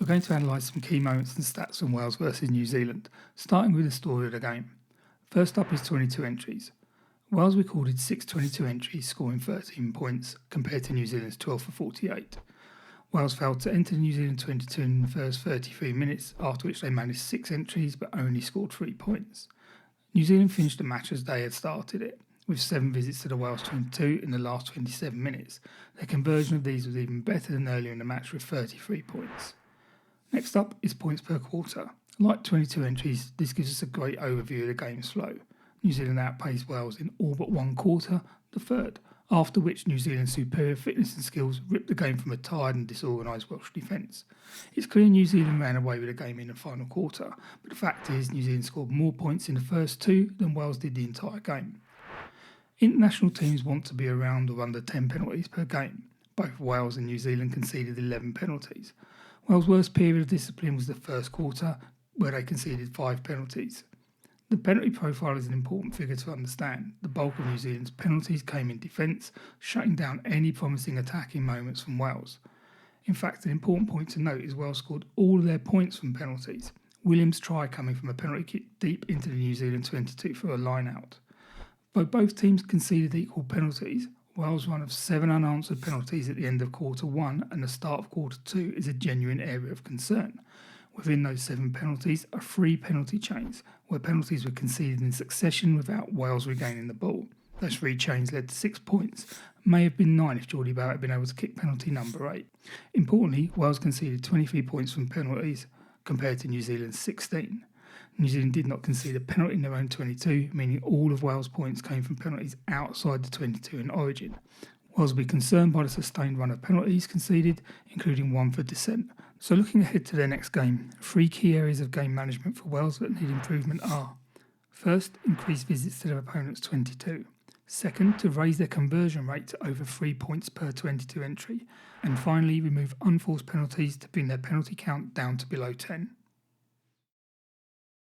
We're going to analyse some key moments and stats from Wales versus New Zealand, starting with the story of the game. First up is 22 entries. Wales recorded 6 22 entries, scoring 13 points, compared to New Zealand's 12 for 48. Wales failed to enter the New Zealand 22 in the first 33 minutes, after which they managed 6 entries but only scored 3 points. New Zealand finished the match as they had started it, with 7 visits to the Wales 22 in the last 27 minutes. Their conversion of these was even better than earlier in the match with 33 points. Next up is points per quarter. Like 22 entries, this gives us a great overview of the game's flow. New Zealand outpaced Wales in all but one quarter, the third, after which New Zealand's superior fitness and skills ripped the game from a tired and disorganised Welsh defence. It's clear New Zealand ran away with the game in the final quarter, but the fact is New Zealand scored more points in the first 2 than Wales did the entire game. International teams want to be around or under 10 penalties per game. Both Wales and New Zealand conceded 11 penalties. Wales' worst period of discipline was the first quarter, where they conceded 5 penalties. The penalty profile is an important figure to understand. The bulk of New Zealand's penalties came in defence, shutting down any promising attacking moments from Wales. In fact, an important point to note is Wales scored all of their points from penalties. Williams' try coming from a penalty kick deep into the New Zealand 22 for a line-out. Though both teams conceded equal penalties, Wales' run of 7 unanswered penalties at the end of quarter 1 and the start of quarter 2 is a genuine area of concern. Within those 7 penalties are 3 penalty chains, where penalties were conceded in succession without Wales regaining the ball. Those 3 chains led to 6 points, may have been 9 if Geordie Barrett had been able to kick penalty number 8. Importantly, Wales conceded 23 points from penalties compared to New Zealand's 16. New Zealand did not concede a penalty in their own 22, meaning all of Wales' points came from penalties outside the 22 in origin. Wales will be concerned by the sustained run of penalties conceded, including 1 for dissent. So looking ahead to their next game, 3 key areas of game management for Wales that need improvement are: first, increase visits to their opponent's 22. Second, to raise their conversion rate to over 3 points per 22 entry. And finally, remove unforced penalties to bring their penalty count down to below 10.